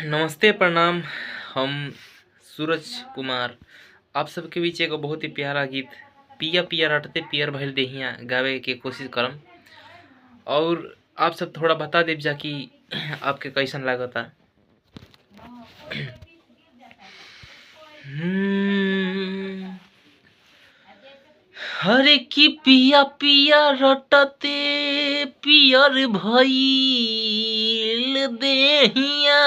नमस्ते प्रणाम। हम सूरज कुमार आप सबके बीच एगो बहुत ही प्यारा गीत पिया पिया रटते पियर भइल देहिया गावे के कोशिश करम और आप सब थोड़ा बता देव जा कि आपके कैसन लागता। हरे की पिया पिया रटते पियर भइल देहिया,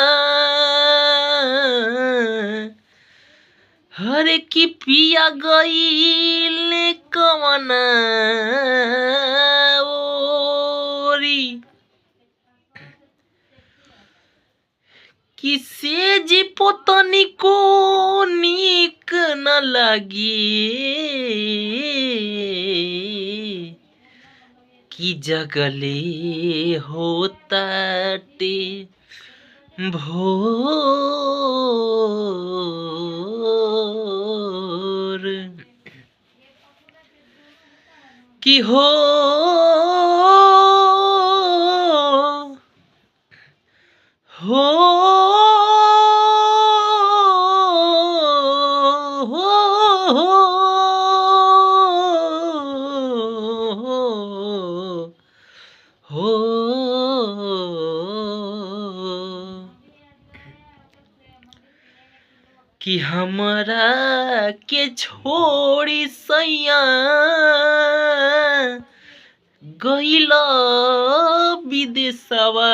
हरे की पिया गईल कवना ओरी, किसे जी पोतनी को नीक न लगी कि जगले होताटे भोर, कि हो कि हमरा के छोड़ी सैया गइला विदेशवा,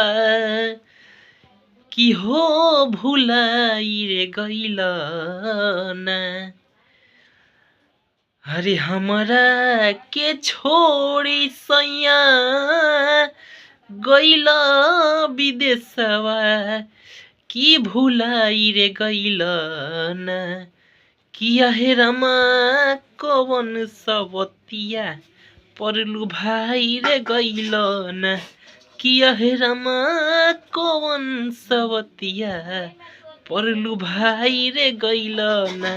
कि हो भुलाई रे गइला ना, अरे हमरा के छोड़ी सैया गइला विदेशवा, कि भुलाई रे गइला ना, किया हे रमा कवन सबतिया परलू भाई रे गइला ना, किया हे रमा कवन सबतिया परलू भाई रे गइला ना।